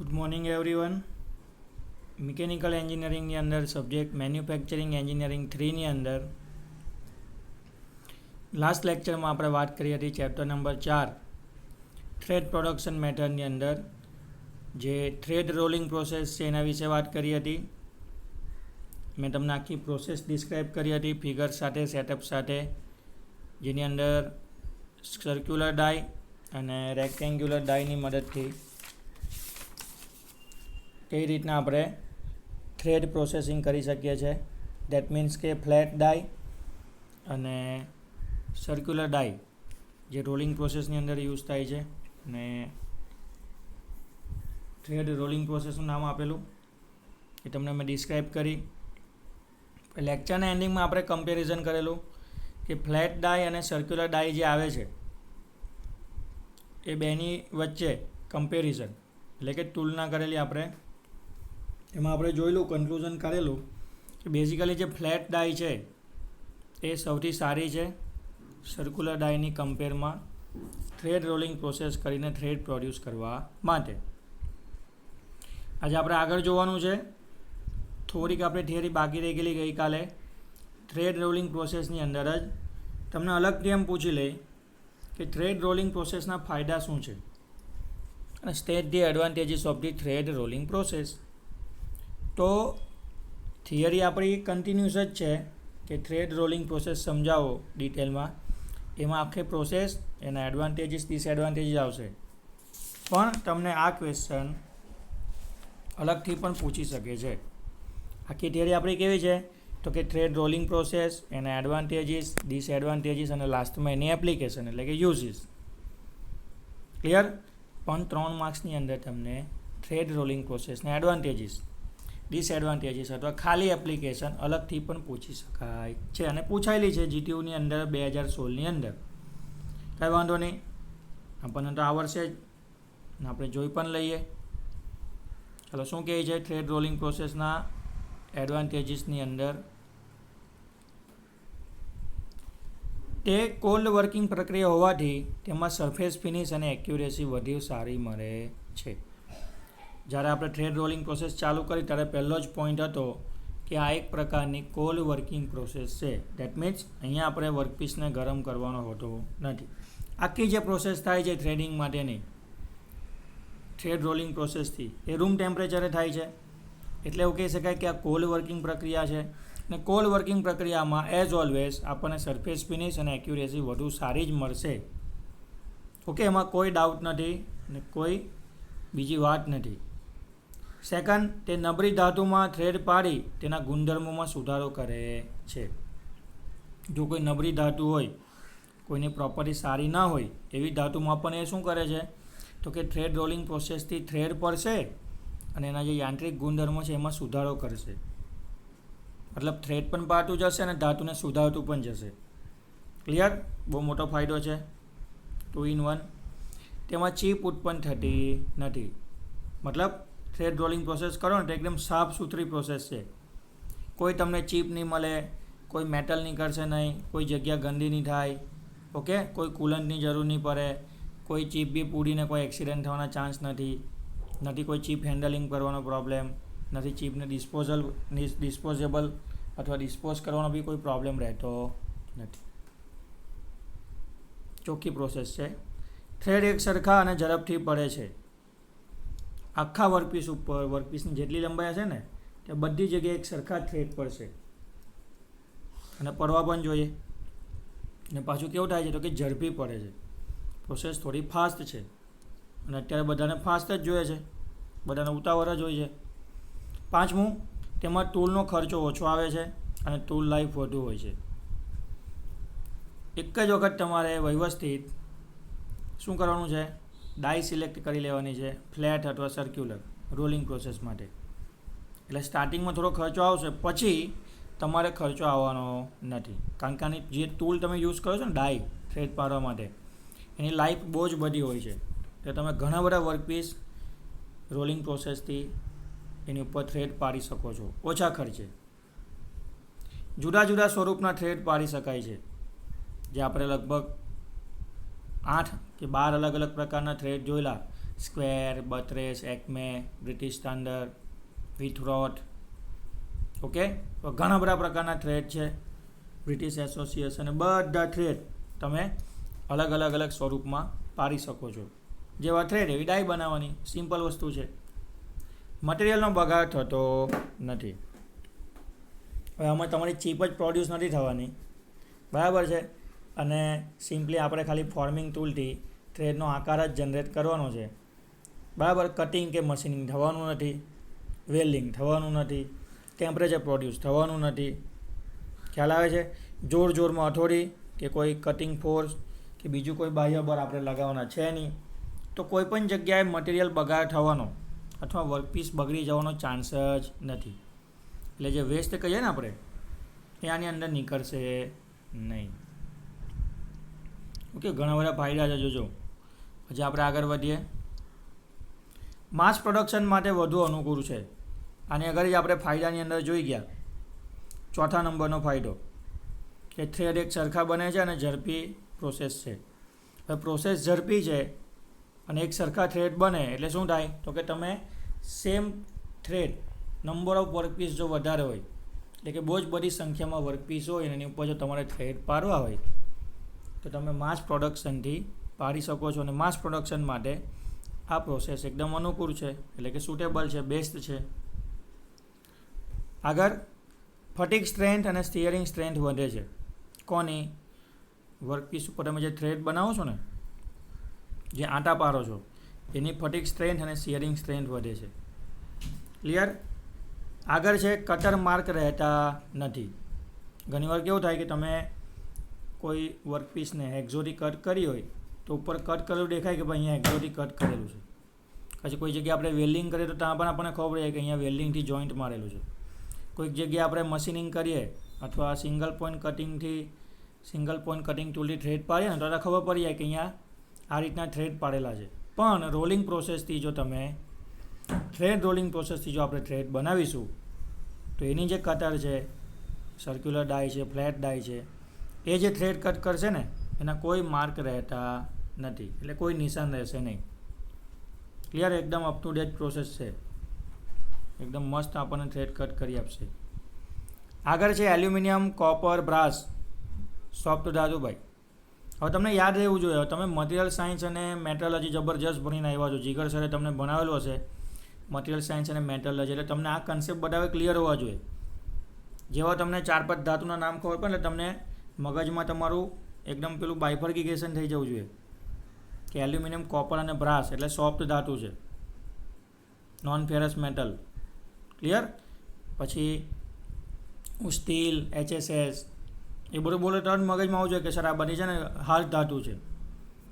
Good morning everyone. Mechanical એન્જિનિયરિંગની અંદર subject manufacturing engineering 3ની અંદર લાસ્ટ લેક્ચરમાં આપણે વાત કરી હતી ચેપ્ટર નંબર 4 થ્રેડ પ્રોડક્શન મેથડની અંદર જે થ્રેડ રોલિંગ પ્રોસેસ છે એના વિશે વાત કરી હતી. મેં તમને આખી પ્રોસેસ ડિસ્ક્રાઇબ કરી હતી ફિગર સાથે, સેટઅપ સાથે, જેની અંદર સર્ક્યુલર ડાય અને રેક્ટેન્ગ્યુલર ડાયની મદદથી કઈ રીતના આપણે થ્રેડ પ્રોસેસિંગ કરી શકીએ છીએ. દેટ મીન્સ કે ફ્લેટ ડાય અને સર્ક્યુલર ડાય જે રોલિંગ પ્રોસેસની અંદર યુઝ થાય છે, અને થ્રેડ રોલિંગ પ્રોસેસનું નામ આપેલું એ તમને મેં ડિસ્ક્રાઇબ કરી. લેક્ચરના એન્ડિંગમાં આપણે કમ્પેરિઝન કરેલું કે ફ્લેટ ડાય અને સર્ક્યુલર ડાય જે આવે છે એ બેની વચ્ચે કમ્પેરિઝન એટલે કે તુલના કરેલી આપણે. એમાં આપણે જોયેલું, કન્ક્લુઝન કરેલું કે બેઝિકલી જે ફ્લેટ ડાય છે એ સૌથી સારી છે સર્ક્યુલર ડાયની કમ્પેરમાં થ્રેડ રોલિંગ પ્રોસેસ કરીને થ્રેડ પ્રોડ્યુસ કરવા માટે. આજે આપણે આગળ જોવાનું છે. થોડીક આપણે થિયરી બાકી રહી ગયેલી ગઈકાલે. થ્રેડ રોલિંગ પ્રોસેસની અંદર જ તમને અલગથી એમ પૂછી લે કે થ્રેડ રોલિંગ પ્રોસેસના ફાયદા શું છે અને state the advantages of the thread rolling process. તો થિયરી આપણી કન્ટિન્યુઅસ જ છે કે થ્રેડ રોલિંગ પ્રોસેસ સમજાવો ડિટેલમાં. એમાં આખી પ્રોસેસ, એના એડવાન્ટેજીસ, ડિસએડવાન્ટેજીસ આવશે. પણ તમને આ ક્વેશ્ચન અલગથી પણ પૂછી શકે છે. આખી થિયરી આપણી કેવી છે તો કે થ્રેડ રોલિંગ પ્રોસેસ, એના એડવાન્ટેજીસ, ડિસએડવાન્ટેજીસ અને લાસ્ટમાં એની એપ્લિકેશન એટલે કે યુઝીસ. ક્લિયર? પણ 3 માર્ક્સની અંદર તમને થ્રેડ રોલિંગ પ્રોસેસના એડવાન્ટેજીસ, ડિસએડવાન્ટેજીસ અથવા ખાલી એપ્લિકેશન અલગથી પણ પૂછી શકાય છે અને પૂછાયેલી છે જીટીયુની અંદર 2016ની અંદર. કાંઈ વાંધો નહીં, આપણને તો આવડશે જ, આપણે જોઈ પણ લઈએ. ચાલો, શું કહે છે થ્રેડ રોલિંગ પ્રોસેસના એડવાન્ટેજીસની અંદર? તે કોલ્ડ વર્કિંગ પ્રક્રિયા હોવાથી તેમાં સરફેસ ફિનિશ અને એક્યુરેસી વધુ સારી મળે છે. જ્યારે આપણે થ્રેડ રોલિંગ પ્રોસેસ ચાલુ કરી ત્યારે પહેલો જ પોઈન્ટ હતો કે આ એક પ્રકારની કોલ્ડ વર્કિંગ પ્રોસેસ છે. દેટ મીન્સ અહીંયા આપણે વર્કપીસને ગરમ કરવાનો હોતો નથી. આખી જે પ્રોસેસ થાય છે થ્રેડિંગ માટેની થ્રેડ રોલિંગ પ્રોસેસથી એ રૂમ ટેમ્પરેચરે થાય છે. એટલે એવું કહી શકાય કે આ કોલ્ડ વર્કિંગ પ્રક્રિયા છે. અને કોલ્ડ વર્કિંગ પ્રક્રિયામાં એઝ ઓલવેઝ આપણને સરફેસ ફિનિશ અને એક્યુરેસી વધુ સારી જ મળશે. ઓકે, એમાં કોઈ ડાઉટ નથી અને કોઈ બીજી વાત નથી. સેકન્ડ, તે નબળી ધાતુમાં થ્રેડ પાડી તેના ગુણધર્મોમાં સુધારો કરે છે. જો કોઈ નબળી ધાતુ હોય, કોઈની પ્રોપર્ટી સારી ના હોય એવી ધાતુમાં પણ એ શું કરે છે તો કે થ્રેડ રોલિંગ પ્રોસેસથી થ્રેડ પડશે અને એના જે યાંત્રિક ગુણધર્મો છે એમાં સુધારો કરશે. મતલબ થ્રેડ પણ પાડતું જશે અને ધાતુને સુધારતું પણ જશે. ક્લિયર? બહુ મોટો ફાયદો છે. 2 in 1. તેમાં ચીપ ઉત્પન્ન થતી નથી. મતલબ થ્રેડ રોલિંગ પ્રોસેસ કરો ને તો એકદમ સાફ સુથરી પ્રોસેસ છે. કોઈ તમને ચીપ નહીં મળે, કોઈ મેટલ નીકળશે નહીં, કોઈ જગ્યા ગંદી નહીં થાય. ઓકે, કોઈ કુલન્ટની જરૂર નહીં પડે, કોઈ ચીપ બી પૂડીને કોઈ એક્સિડન્ટ થવાના ચાન્સ નથી, કોઈ ચીપ હેન્ડલિંગ કરવાનો પ્રોબ્લેમ નથી, ચીપને ડિસ્પોઝેબલ અથવા ડિસ્પોઝ કરવાનો બી કોઈ પ્રોબ્લેમ રહેતો નથી. ચોખ્ખી પ્રોસેસ છે. થ્રેડ એક સરખા અને ઝડપથી પડે છે. આખા વર્કપીસ ઉપર, વર્કપીસની જેટલી લંબાઈ હશે ને તે બધી જગ્યાએ એક સરખા થ્રેડ પડશે અને પડવા પણ જોઈએ. અને પાછું કેવું થાય છે તો કે ઝડપી પડે છે. પ્રોસેસ થોડી ફાસ્ટ છે અને અત્યારે બધાને ફાસ્ટ જ જોઈએ છે, બધાને ઉતાવળ જ હોય છે. 5મું, તેમાં ટૂલનો ખર્ચો ઓછો આવે છે અને ટૂલ લાઈફ વધુ હોય છે. એક જ વખત તમારે વ્યવસ્થિત શું કરવાનું છે? ડાય સિલેક્ટ કરી લેવાની છે ફ્લેટ અથવા સર્ક્યુલર રોલિંગ પ્રોસેસ માટે. એટલે સ્ટાર્ટિંગમાં થોડો ખર્ચો આવશે, પછી તમારે ખર્ચો આવવાનો નથી. કારણ કે આની જે ટૂલ તમે યુઝ કરો છો ને ડાય થ્રેડ પાડવા માટે, એની લાઈફ બહુ જ બધી હોય છે. તો તમે ઘણા બધા વર્કપીસ રોલિંગ પ્રોસેસથી એની ઉપર થ્રેડ પાડી શકો છો ઓછા ખર્ચે. જુદા જુદા સ્વરૂપના થ્રેડ પાડી શકાય છે, જે આપણે લગભગ 8 કે 12 અલગ અલગ પ્રકારના થ્રેડ જોયેલા. Square, buttress, Acme, British standard, Whitworth. Okay, તો ઘણા બધા પ્રકારના થ્રેડ છે. બ્રિટિશ એસોસિએશન, બધા થ્રેડ તમે અલગ સ્વરૂપમાં પાડી શકો છો. જેવા થ્રેડ એવી ડાઈ બનાવવાની, સિમ્પલ વસ્તુ છે. મટીરિયલનો બગાડ થતો નથી. હવે આમાં તમારી ચીપ જ પ્રોડ્યુસ નથી થવાની, બરાબર છે. અને સિમ્પલી આપણે ખાલી ફોર્મિંગ ટૂલથી થ્રેડનો આકાર જ જનરેટ કરવાનો છે, બરાબર. કટિંગ કે મશીનિંગ થવાનું નથી, વેલ્ડિંગ થવાનું નથી, ટેમ્પરેચર પ્રોડ્યુસ થવાનું નથી. ખ્યાલ આવે છે? જોરમાં હથોડી કે કોઈ કટિંગ ફોર્સ કે બીજું કોઈ બાહ્ય બળ આપણે લગાવવાના છે નહીં. તો કોઈ પણ જગ્યાએ મટીરિયલ બગાડ થવાનો અથવા વર્કપીસ બગડી જવાનો ચાન્સ જ નથી. એટલે જે વેસ્ટ કહીએ ને આપણે, એ આની અંદર નીકળશે નહીં. ઓકે, ઘણા બધા ફાયદા છે. જોજો પછી આપણે આગળ વધીએ. માસ પ્રોડક્શન માટે વધુ અનુકૂળ છે. આની આગળ જ આપણે ફાયદાની અંદર જોઈ ગયા. ચોથા નંબરનો ફાયદો કે થ્રેડ એક સરખા બને છે અને ઝડપી પ્રોસેસ છે. હવે પ્રોસેસ ઝડપી છે અને એક સરખા થ્રેડ બને એટલે શું થાય? તો કે તમે same thread number of workpiece જો વધારે હોય, એટલે કે બહુ જ બધી સંખ્યામાં વર્કપીસ હોય અને એની ઉપર જો તમારે થ્રેડ પાડવા હોય તો તમે માસ પ્રોડક્શનથી પાડી શકો છો. અને માસ પ્રોડક્શન માટે આ પ્રોસેસ એકદમ અનુકૂળ છે, એટલે કે સુટેબલ છે, બેસ્ટ છે. આગળ ફટીગ સ્ટ્રેન્થ અને સ્ટીયરિંગ સ્ટ્રેન્થ વધે છે. કોની? વર્કપીસ ઉપર તમે જે થ્રેડ બનાવો છો ને, જે આંટા પાડો છો, એની ફટીગ સ્ટ્રેન્થ અને સ્ટીયરિંગ સ્ટ્રેન્થ વધે છે. ક્લિયર? આગળ છે કટર માર્ક રહેતા નથી. ઘણીવાર કેવું થાય કે તમે કોઈ વર્કપીસને હેક્ઝોથી કટ કરી હોય તો ઉપર કટ કરેલું દેખાય કે ભાઈ અહીંયા હેક્ઝોથી કટ કરેલું છે. પછી કોઈ જગ્યાએ આપણે વેલ્ડિંગ કરીએ તો ત્યાં પણ આપણને ખબર પડે કે અહીંયા વેલ્ડિંગથી જોઈન્ટ મારેલું છે. કોઈક જગ્યાએ આપણે મશીનિંગ કરીએ અથવા સિંગલ પોઈન્ટ કટિંગ ટૂલથી થ્રેડ પાડીએ ને તો ખબર પડી જાય કે અહીંયા આ રીતના થ્રેડ પાડેલા છે. પણ રોલિંગ પ્રોસેસથી જો તમે આપણે થ્રેડ બનાવીશું તો એની જે કટર છે, સર્ક્યુલર ડાય છે, ફ્લેટ ડાય છે, એ જે થ્રેડ કટ કરશે ને એના કોઈ માર્ક રહેતા નથી, એટલે કોઈ નિશાન રહેશે નહીં. ક્લિયર? એકદમ અપ ટુ ડેટ પ્રોસેસ છે, એકદમ મસ્ત આપણને થ્રેડ કટ કરી આપશે. આગળ છે એલ્યુમિનિયમ, કોપર, બ્રાસ, સોફ્ટ ધાતુ. ભાઈ હવે તમને યાદ રહેવું જોઈએ, તમે મટીરિયલ સાયન્સ અને મેટરોલોજી જબરજસ્ત ભણીને આવ્યા છો. જીગર સરે તમને ભણાવેલું હશે મટીરિયલ સાયન્સ અને મેટરોલોજી, એટલે તમને આ કન્સેપ્ટ બધાવે ક્લિયર હોવા જોઈએ. જેવા તમને 4-5 ધાતુના નામ ખબર પડે એટલે તમને મગજમાં તમારું એકદમ પેલું બાયફર્ગિકેશન થઈ જવું જોઈએ કે એલ્યુમિનિયમ, કોપર અને બ્રાસ એટલે સોફ્ટ ધાતુ છે, નોન ફેરસ મેટલ. ક્લિયર? પછી સ્ટીલ, HSS એ બધું બોલે તો મગજમાં આવવું જોઈએ કે સર આ બધી છે ને હાર્ડ ધાતુ છે.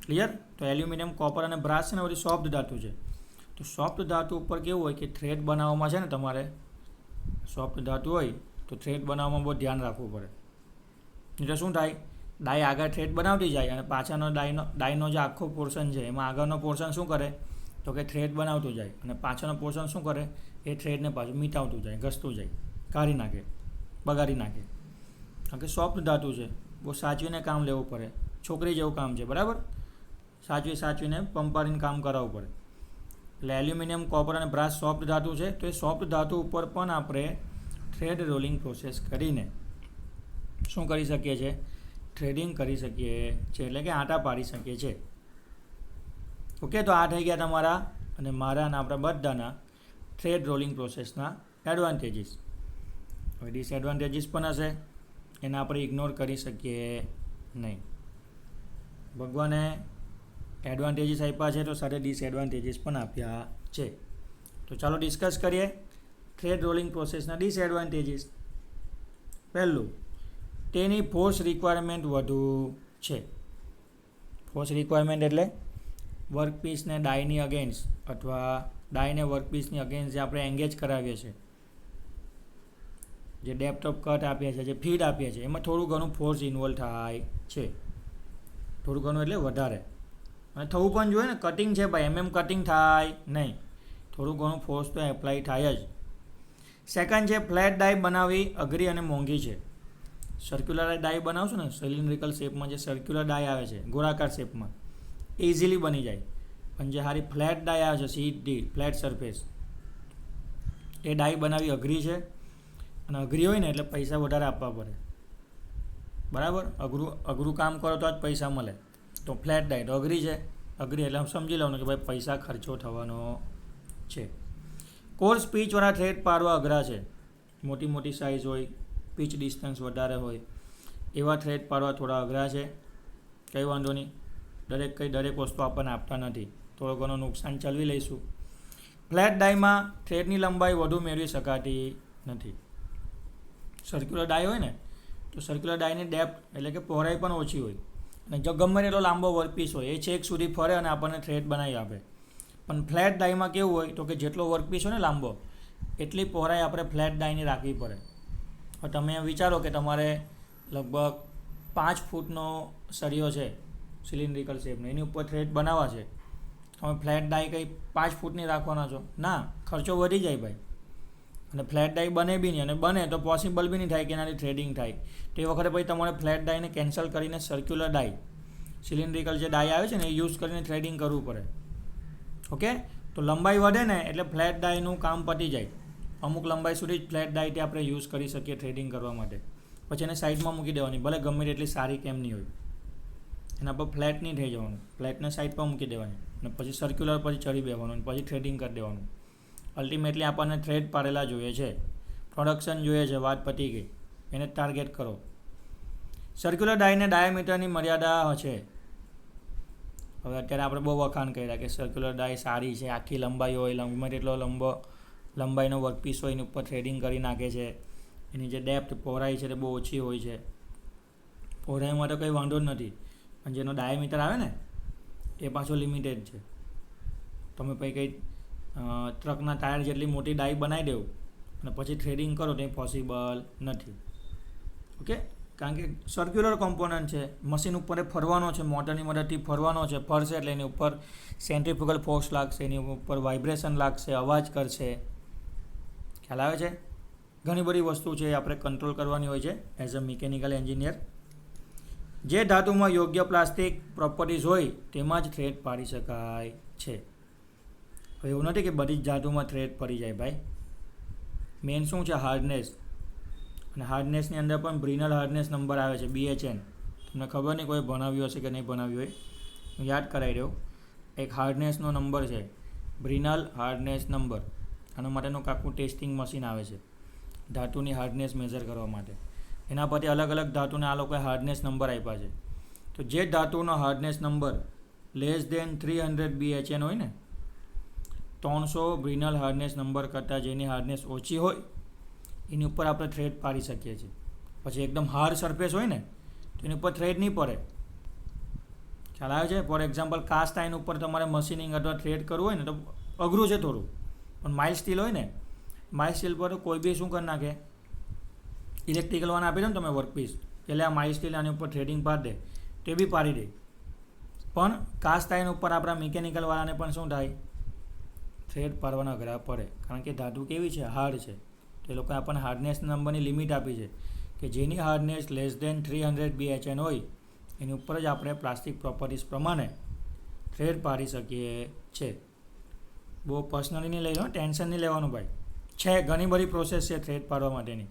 ક્લિયર? તો એલ્યુમિનિયમ, કોપર અને બ્રાસ છે ને બધી સોફ્ટ ધાતુ છે. તો સોફ્ટ ધાતુ ઉપર કેવું હોય કે થ્રેડ બનાવવામાં છે ને તમારે સોફ્ટ ધાતુ હોય તો થ્રેડ બનાવવામાં બહુ ધ્યાન રાખવું પડે. એટલે શું થાય? ડાય આગળ થ્રેડ બનાવતી જાય અને પાછળનો ડાયનો જે આખો પોર્શન છે એમાં આગળનો પોર્શન શું કરે? તો કે થ્રેડ બનાવતું જાય અને પાછળનો પોર્શન શું કરે? એ થ્રેડને પાછું મીટાવતું જાય, ઘસતું જાય, કાઢી નાખે, બગાડી નાખે. કારણ કે સોફ્ટ ધાતુ છે, બહુ સાચવીને કામ લેવું પડે. છોકરી જેવું કામ છે, બરાબર? સાચવીને પંપાડીને કામ કરાવવું પડે. એટલે એલ્યુમિનિયમ, કોપર અને બ્રાસ સોફ્ટ ધાતુ છે. તો એ સોફ્ટ ધાતુ ઉપર પણ આપણે થ્રેડ રોલિંગ પ્રોસેસ કરીને શું કરી શકીએ છીએ? થ્રેડિંગ કરી શકીએ છીએ, એટલે કે આંટા પાડી શકીએ છીએ. ઓકે, તો આ થઈ ગયા તમારા અને મારા અને આપણા બધાના થ્રેડ રોલિંગ પ્રોસેસના એડવાન્ટેજીસ. હવે ડિસએડવાન્ટેજીસ પણ હશે, એને આપણે ઇગ્નોર કરી શકીએ નહીં. ભગવાને એડવાન્ટેજીસ આપ્યા છે તો સાથે ડિસએડવાન્ટેજીસ પણ આપ્યા છે. તો ચાલો ડિસ્કસ કરીએ થ્રેડ રોલિંગ પ્રોસેસના ડિસએડવાન્ટેજીસ. પહેલું, તેની ફોર્સ રિક્વાયરમેન્ટ વધુ છે. ફોર્સ રિક્વાયરમેન્ટ એટલે વર્કપીસને ડાયની અગેન્સ્ટ અથવા ડાયને વર્કપીસની અગેન્સ્ટ જે આપણે એંગેજ કરાવીએ છીએ, જે ડેપ્થ ઓફ કટ આપીએ છીએ, જે ફીડ આપીએ છીએ, એમાં થોડું ઘણું ફોર્સ ઇન્વોલ્વ થાય છે. થોડું ઘણું એટલે વધારે, અને થવું પણ જોઈએ ને. કટિંગ છે ભાઈ, કટિંગ થાય નહીં, થોડું ઘણું ફોર્સ તો એપ્લાય થાય જ. સેકન્ડ છે ફ્લેટ ડાય બનાવવી અઘરી અને મોંઘી છે. સર્ક્યુલર ડાય બનાવશો ને, સિલિન્ડ્રિકલ શેપમાં જે સર્ક્યુલર ડાય આવે છે ગોળાકાર શેપમાં, ઇઝીલી બની જાય. પણ જે સારી ફ્લેટ ડાય આવે છે સીધી ફ્લેટ સરફેસ, એ ડાય બનાવવી અઘરી છે. અને અઘરી હોય ને એટલે પૈસા વધારે આપવા પડે, બરાબર. અઘરું કામ કરો તો જ પૈસા મળે. તો ફ્લેટ ડાય તો અઘરી છે, અઘરી એટલે સમજી લેવાનું કે ભાઈ પૈસા ખર્ચો થવાનો છે. કોર્સ પીચવાળા થ્રેડ પાડવા અઘરા છે. મોટી મોટી સાઇઝ હોય, પીચ ડિસ્ટન્સ વધારે હોય, એવા થ્રેડ પાડવા થોડા અઘરા છે. કંઈ વાંધો નહીં, દરેક વસ્તુ આપણને આપતા નથી, થોડો ઘણો નુકસાન ચલાવી લઈશું. ફ્લેટ ડાયમાં થ્રેડની લંબાઈ વધુ મેળવી શકાતી નથી. સર્ક્યુલર ડાય હોય ને તો સર્ક્યુલર ડાયની ડેપ્થ એટલે કે પહોળાઈ પણ ઓછી હોય, અને જો ગમે એટલો લાંબો વર્કપીસ હોય એ છેક સુધી ફરે અને આપણને થ્રેડ બનાવી આપે. પણ ફ્લેટ ડાયમાં કેવું હોય તો કે જેટલો વર્કપીસ હોય ને લાંબો, એટલી પહોળાઈ આપણે ફ્લેટ ડાયની રાખવી પડે. હવે તમે વિચારો કે તમારે લગભગ 5 ફૂટનો સળિયો છે સિલિન્ડ્રિકલ શેપનો, એની ઉપર થ્રેડ બનાવવા છે. તમે ફ્લેટ ડાય કંઈ 5 ફૂટની રાખવાના છો? ના, ખર્ચો વધી જાય ભાઈ. અને ફ્લેટ ડાય બને બી નહીં, અને બને તો પોસિબલ બી નહીં થાય કે એનાથી થ્રેડિંગ થાય. તો એ વખતે પછી તમારે ફ્લેટ ડાયને કેન્સલ કરીને સર્ક્યુલર ડાય, સિલિન્ડ્રિકલ જે ડાય આવે છે ને એ યુઝ કરીને થ્રેડિંગ કરવું પડે. ઓકે, તો લંબાઈ વધે ને એટલે ફ્લેટ ડાયનું કામ પતી જાય. અમુક લંબાઈ સુધી જ ફ્લેટ ડાયથી આપણે યુઝ કરી શકીએ થ્રેડિંગ કરવા માટે. પછી એને સાઈડમાં મૂકી દેવાની, ભલે ગમે તેટલી સારી કેમ નહીં હોય, એના પર ફ્લેટ નહીં થઈ જવાનું, ફ્લેટને સાઈડ પર મૂકી દેવાની, અને પછી સર્ક્યુલર પછી ચડી બેવાનું, પછી થ્રેડિંગ કરી દેવાનું. અલ્ટિમેટલી આપણને થ્રેડ પાડેલા જોઈએ છે, પ્રોડક્શન જોઈએ છે, વાત પતી ગઈ. એને ટાર્ગેટ કરો. સર્ક્યુલર ડાયને ડાયામીટરની મર્યાદા છે. હવે અત્યારે આપણે બહુ વખાણ કર્યા કે સર્ક્યુલર ડાય સારી છે, આખી લંબાઈ હોય, ગમે તેટલો લંબાઈનો વર્કપીસ હોય એની ઉપર થ્રેડિંગ કરી નાખે છે. એની જે ડેપ્થ પહોળાઈ છે તે બહુ ઓછી હોય છે. પહોળાઈમાં તો કંઈ વાંધો જ નથી, પણ જેનો ડાયામીટર આવે ને એ પાછો લિમિટેડ છે. તમે પછી કંઈ ટ્રકના ટાયર જેટલી મોટી ડાય બનાવી દેવું અને પછી થ્રેડિંગ કરો તો એ પોસિબલ નથી. ઓકે, કારણ કે સર્ક્યુલર કોમ્પોનન્ટ છે, મશીન ઉપર ફરવાનો છે, મોટરની મદદથી ફરવાનો છે, ફરશે એટલે એની ઉપર સેન્ટ્રીફ્યુગલ ફોર્સ લાગશે, એની ઉપર વાઇબ્રેશન લાગશે, અવાજ કરશે. ખ્યાલ આવે છે? ઘણી બધી વસ્તુ છે આપણે કંટ્રોલ કરવાની હોય છે એઝ અ મિકેનિકલ એન્જિનિયર. જે ધાતુમાં યોગ્ય પ્લાસ્ટિક પ્રોપર્ટીઝ હોય તેમાં જ થ્રેડ પાડી શકાય છે. એવું નથી કે બધી જ ધાતુમાં થ્રેડ પડી જાય ભાઈ. મેઇન શું છે? હાર્ડનેસ. અને હાર્ડનેસની અંદર પણ બ્રિનલ હાર્ડનેસ નંબર આવે છે, BHN. તમને ખબર નહીં કોઈ ભણાવ્યું હશે કે નહીં ભણાવ્યું હોય, હું યાદ કરાવી દઉં. એક હાર્ડનેસનો નંબર છે, બ્રિનલ હાર્ડનેસ નંબર. આના માટેનું આખું ટેસ્ટિંગ મશીન આવે છે ધાતુની હાર્ડનેસ મેઝર કરવા માટે. એના પરથી અલગ અલગ ધાતુને આ લોકોએ હાર્ડનેસ નંબર આપ્યા છે. તો જે ધાતુનો hardness number less than 300 BHN હોય ને, 300 બ્રિનલ હાર્ડનેસ નંબર કરતાં જેની હાર્ડનેસ ઓછી હોય એની ઉપર આપણે થ્રેડ પાડી શકીએ છીએ. પછી એકદમ હાર્ડ સરફેસ હોય ને તો એની ઉપર થ્રેડ નહીં પડે. ખ્યાલ આવે છે? ફોર એક્ઝામ્પલ કાસ્ટ આયર્ન ઉપર તમારે મશીનિંગ અથવા થ્રેડ કરવું હોય ને તો અઘરું છે થોડું. પણ માઇલ્ડ સ્ટીલ હોય ને, માઇલ્ડ સ્ટીલ પર કોઈ બી શું કરી નાખે, ઇલેક્ટ્રિકલ વાળા આપી દો ને તમે વર્કપીસ, એટલે આ માઇલ્ડ સ્ટીલ આની ઉપર થ્રેડિંગ પાડી દે, તે બી પાડી દે. પણ કાસ્ટ આયર્ન ઉપર આપણા મિકેનિકલ વાળાને પણ શું થાય? થ્રેડ પાડવાના અઘરા પડે, કારણ કે ધાતુ કેવી છે? હાર્ડ છે. તો એ લોકોએ આપણને હાર્ડનેસ નંબરની લિમિટ આપી છે કે જેની હાર્ડનેસ લેસ દેન 300 BHN હોય એની ઉપર જ આપણે પ્લાસ્ટિક પ્રોપર્ટીઝ પ્રમાણે થ્રેડ પાડી શકીએ છે. બહુ પર્સનલી નહીં લઈ લો, ટેન્શન નહીં લેવાનું ભાઈ. છે ઘણી બધી પ્રોસેસ છે થ્રેડ પાડવા માટેની,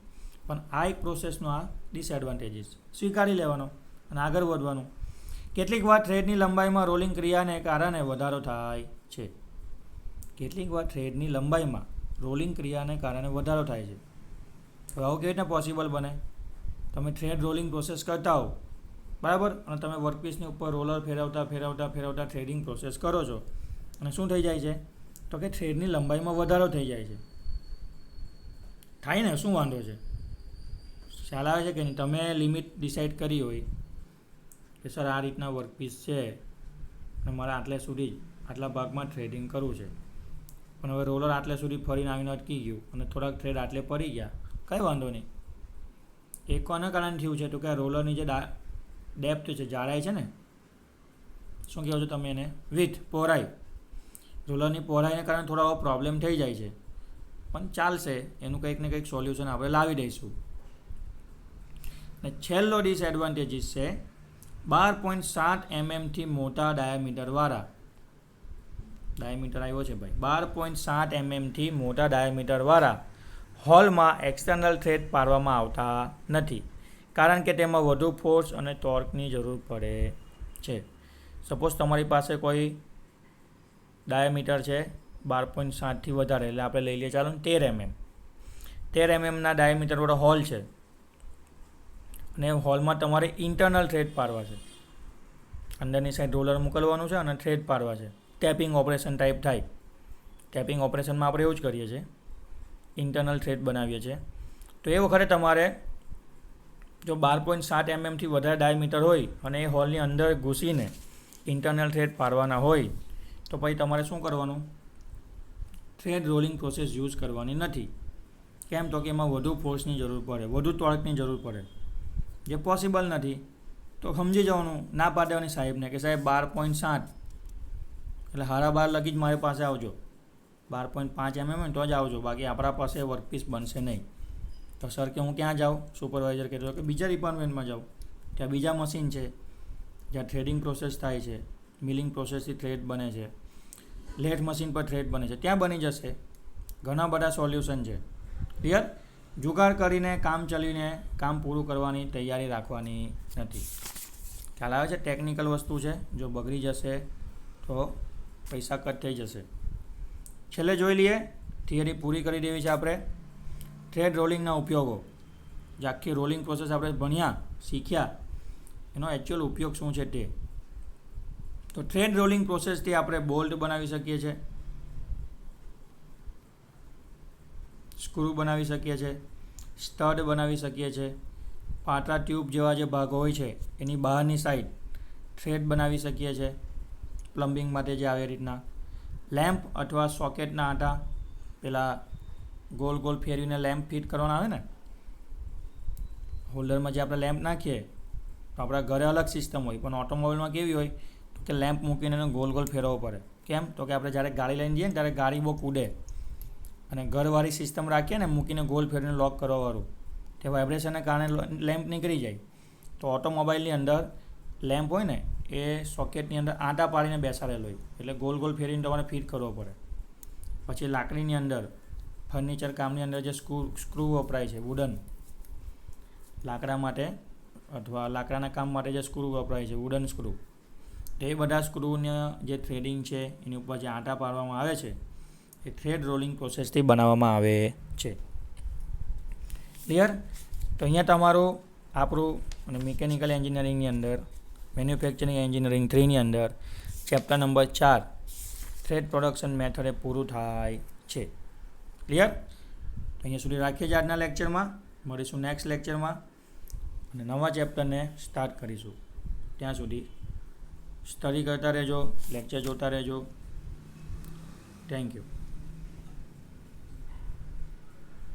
પણ આ એક પ્રોસેસનો આ ડિસએડવાન્ટેજીસ સ્વીકારી લેવાનો અને આગળ વધવાનું. કેટલીક વાર થ્રેડની લંબાઈમાં રોલિંગ ક્રિયાને કારણે વધારો થાય છે. કેટલીક વાર થ્રેડની લંબાઈમાં રોલિંગ ક્રિયાને કારણે વધારો થાય છે. હવે આવું કેવી રીતના પોસિબલ બને? તમે થ્રેડ રોલિંગ પ્રોસેસ કરતા હો, બરાબર, અને તમે વર્કપીસની ઉપર રોલર ફેરવતા થ્રેડિંગ પ્રોસેસ કરો છો, અને શું થઈ જાય છે? તો કે થ્રેડની લંબાઈમાં વધારો થઈ જાય છે. થાય ને? શું વાંધો છે? ખ્યાલ આવે છે કે નહીં? તમે લિમિટ ડિસાઇડ કરી હોય કે સર આ રીતના વર્કપીસ છે અને મારે આટલા ભાગમાં થ્રેડિંગ કરવું છે, પણ હવે રોલર આટલે સુધી ફરીને આવીને અટકી ગયું અને થોડાક થ્રેડ આટલે પડી ગયા, કંઈ વાંધો નહીં. એ કોના કારણે થયું છે? તો કે રોલરની જે ડેપ્થ છે, જાડાઈ છે ને, શું કહો છો તમે એને? વિથ, પહોળાઈ. રોલરની પહોળાઈને કારણે થોડો પ્રોબ્લેમ થઈ જાય છે, પણ ચાલશે, એનું કંઈક ને કંઈક સોલ્યુશન આપણે લાવી દઈશું. અને છેલ્લો ડિસએડવાન્ટેજીસ છે 12.7 mmથી મોટા ડાયામીટરવાળા ડાયામીટર આવ્યો છે ભાઈ 12.7 mmથી મોટા ડાયામીટરવાળા હોલમાં એક્સટર્નલ થ્રેડ પાડવામાં આવતા નથી, કારણ કે તેમાં વધુ ફોર્સ અને ટોર્કની જરૂર પડે છે. સપોઝ તમારી પાસે કોઈ ડાયામીટર છે 12.7થી વધારે, એટલે આપણે લઈ લઈએ ચાલો 13 mm. 13 mmના ડાયામીટરવાળો હોલ છે અને હોલમાં તમારે ઇન્ટરનલ થ્રેડ પાડવા છે. અંદરની સાઈડ રોલર મોકલવાનું છે અને થ્રેડ પાડવા છે. ટેપિંગ ઓપરેશન ટાઈપ થાય. ટેપિંગ ઓપરેશનમાં આપણે એવું જ કરીએ છીએ, ઇન્ટરનલ થ્રેડ બનાવીએ છીએ. તો એ વખતે તમારે જો 12.7 mmથી વધારે ડાયામીટર હોય અને એ હોલની અંદર ઘૂસીને ઇન્ટરનલ થ્રેડ પાડવાના હોય તો પછી તમારે શું કરવાનું? થ્રેડ રોલિંગ પ્રોસેસ યુઝ કરવાની નથી. કેમ? તો કે એમાં વધુ ફોર્સની જરૂર પડે, વધુ ટોર્કની જરૂર પડે, જે પોસિબલ નથી. તો સમજી જવાનું, ના પાડવાની સાહેબને કે સાહેબ 12.7 એટલે 12.5 લગી જ મારી પાસે આવજો. 12.5 mm તો જ આવજો, બાકી આપણા પાસે વર્કપીસ બનશે નહીં. તો સર કે હું ક્યાં જાઉં? સુપરવાઇઝર કહેતો કે બીજા ડિપાર્ટમેન્ટમાં જાઉં, ત્યાં બીજા મશીન છે જ્યાં થ્રેડિંગ પ્રોસેસ થાય છે, મિલિંગ પ્રોસેસથી થ્રેડ બને છે, લેથ મશીન પર થ્રેડ બને છે, ત્યાં બની જશે. ઘણા બધા સોલ્યુશન છે. ક્લિયર? જુગાડ કરીને કામ ચલીને કામ પૂરું કરવાની તૈયારી રાખવાની નથી. ખ્યાલ આવે છે? ટેકનિકલ વસ્તુ છે, જો બગડી જશે તો પૈસા કટ થઈ જશે. છેલ્લે જોઈ લઈએ, થિયરી પૂરી કરી દેવી છે આપણે. થ્રેડ રોલિંગના ઉપયોગો, જે આખી રોલિંગ પ્રોસેસ આપણે ભણ્યા, શીખ્યા, એનો એકચ્યુઅલ ઉપયોગ શું છે તે. તો થ્રેડ રોલિંગ પ્રોસેસથી આપણે બોલ્ટ બનાવી શકીએ છીએ, સ્ક્રૂ બનાવી શકીએ છીએ, સ્ટડ બનાવી શકીએ છીએ, પાતળા ટ્યુબ જેવા જે ભાગો હોય છે એની બહારની સાઈડ થ્રેડ બનાવી શકીએ છીએ, પ્લમ્બિંગ માટે જે આવે એ રીતના. લેમ્પ અથવા સોકેટના આટા, પેલા ગોલ ગોલ ફેરવીને લેમ્પ ફિટ કરવાના આવે ને, હોલ્ડરમાં જે આપણે લેમ્પ નાખીએ તો આપણા ઘરે અલગ સિસ્ટમ હોય, પણ ઓટોમોબાઈલમાં કેવી હોય તો કે લેમ્પ મૂકીને એને ગોલ ગોલ ફેરવવો પડે. કેમ? તો કે આપણે જ્યારે ગાડી લઈને જઈએ ને ત્યારે ગાડી બહુ કૂદે, અને ઘરવાળી સિસ્ટમ રાખીએ ને મૂકીને ગોલ ફેરવીને લોક કરવાવાળું, તે વાઇબ્રેશનને કારણે લેમ્પ નીકળી જાય. તો ઓટોમોબાઈલની અંદર લેમ્પ હોય ને એ સોકેટની અંદર આંટા પાડીને બેસાડેલો હોય, એટલે ગોલ ગોલ ફેરવીને તમારે ફિટ કરવો પડે. પછી લાકડીની અંદર, ફર્નિચર કામની અંદર જે સ્ક્રૂ વપરાય છે, વુડન લાકડા માટે અથવા લાકડાના કામ માટે જે સ્ક્રૂ વપરાય છે, વુડન સ્ક્રૂ, એ બધા સ્ક્રૂના જે થ્રેડિંગ છે એની ઉપર જે આંટા પાડવામાં આવે છે એ થ્રેડ રોલિંગ પ્રોસેસથી બનાવવામાં આવે છે. ક્લિયર? તો અહીંયા તમારું આપણું અને મિકેનિકલ એન્જિનિયરિંગની અંદર, મેન્યુફેક્ચરિંગ એન્જિનિયરિંગ 3ની અંદર chapter number 4 thread production method એ પૂરું થાય છે. ક્લિયર? તો અહીંયા સુધી રાખીએ છીએ આજના લેક્ચરમાં. મળીશું નેક્સ્ટ લેક્ચરમાં અને નવા ચેપ્ટરને સ્ટાર્ટ કરીશું. ત્યાં સુધી સ્ટડી કરતા રહેજો, લેક્ચર જોતા રહેજો. Thank you.